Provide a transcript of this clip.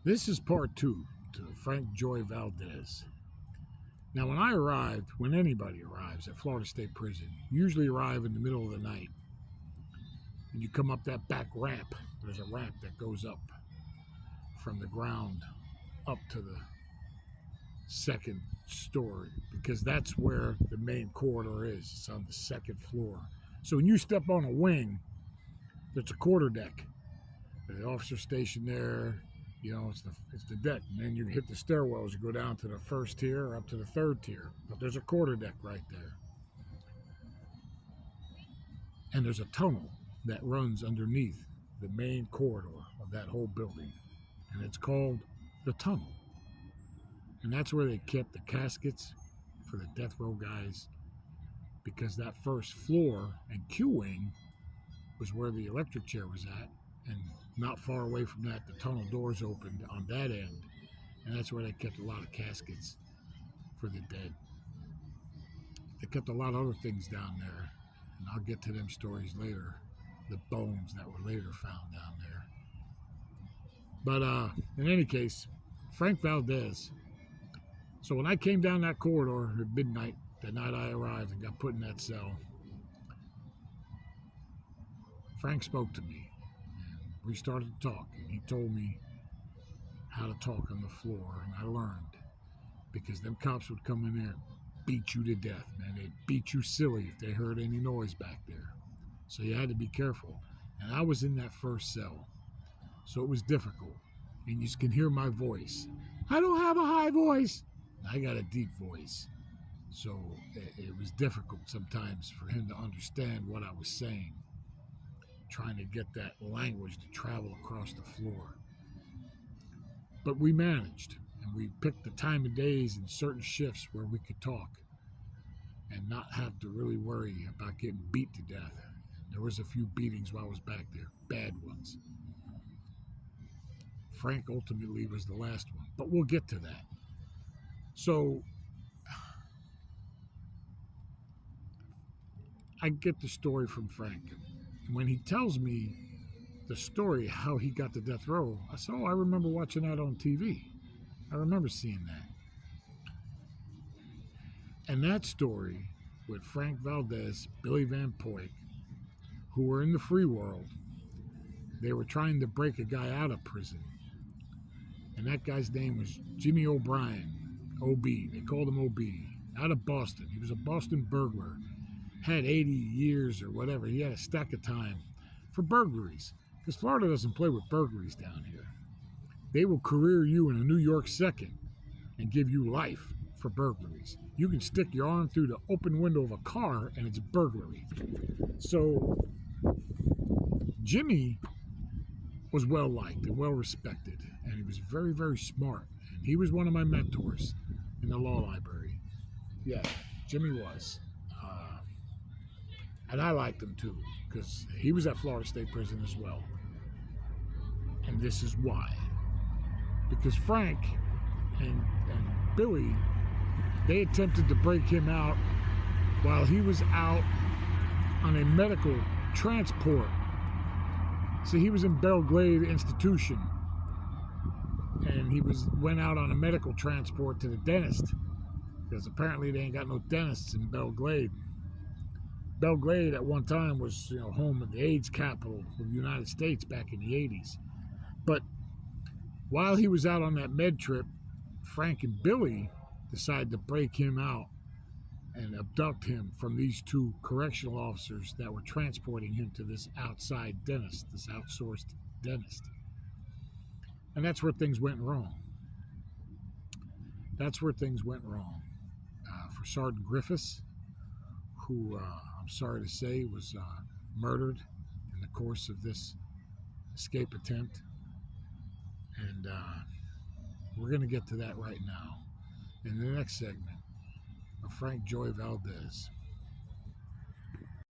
This is part two to Frank Joy Valdez. Now, when anybody arrives at Florida State Prison, you usually arrive in the middle of the night. And you come up that back ramp. There's a ramp that goes up from the ground up to the second story because that's where the main corridor is. It's on the second floor. So when you step on a wing, there's a quarterdeck. The officer station there, it's the deck. And then you hit the stairwells, you go down to the first tier or up to the third tier. But there's a quarterdeck right there. And there's a tunnel that runs underneath the main corridor of that whole building. And it's called the tunnel. And that's where they kept the caskets for the death row guys, because that first floor and Q wing was where the electric chair was at, and not far away from that, the tunnel doors opened on that end, and that's where they kept a lot of caskets for the dead. They kept a lot of other things down there, and I'll get to them stories later, the bones that were later found down there. But in any case, Frank Valdez. So when I came down that corridor at midnight, the night I arrived and got put in that cell, Frank spoke to me. And we started to talk, and he told me how to talk on the floor, and I learned. Because them cops would come in there and beat you to death, man. They'd beat you silly if they heard any noise back there. So you had to be careful. And I was in that first cell, so it was difficult. And you can hear my voice. I don't have a high voice. I got a deep voice. So it was difficult sometimes for him to understand what I was saying, trying to get that language to travel across the floor. But we managed, and we picked the time of days and certain shifts where we could talk and not have to really worry about getting beat to death. There was a few beatings while I was back there, bad ones. Frank ultimately was the last one, but we'll get to that. So I get the story from Frank. And when he tells me the story, how he got to death row, I said, I remember watching that on TV. I remember seeing that. And that story with Frank Valdez, Billy Van Poyck, who were in the free world, they were trying to break a guy out of prison. And that guy's name was Jimmy O'Brien, O.B. They called him O.B. Out of Boston. He was a Boston burglar. Had 80 years or whatever. He had a stack of time for burglaries. Because Florida doesn't play with burglaries down here. They will career you in a New York second and give you life for burglaries. You can stick your arm through the open window of a car and it's burglary. So Jimmy was well liked and well respected, and he was very, very smart. And he was one of my mentors in the law library. Yeah, Jimmy was. And I liked him too, because he was at Florida State Prison as well. And this is why. Because Frank and Billy, they attempted to break him out while he was out on a medical transport. So he was in Belle Glade Institution, and he went out on a medical transport to the dentist, because apparently they ain't got no dentists in Belle Glade. Belle Glade at one time was, home of the AIDS capital of the United States back in the 80s. But while he was out on that med trip, Frank and Billy decided to break him out and abduct him from these two correctional officers that were transporting him to this outside dentist, this outsourced dentist. And that's where things went wrong. That's where things went wrong. For Sergeant Griffiths, who I'm sorry to say was murdered in the course of this escape attempt. And we're going to get to that right now in the next segment of Frank Joy Valdez.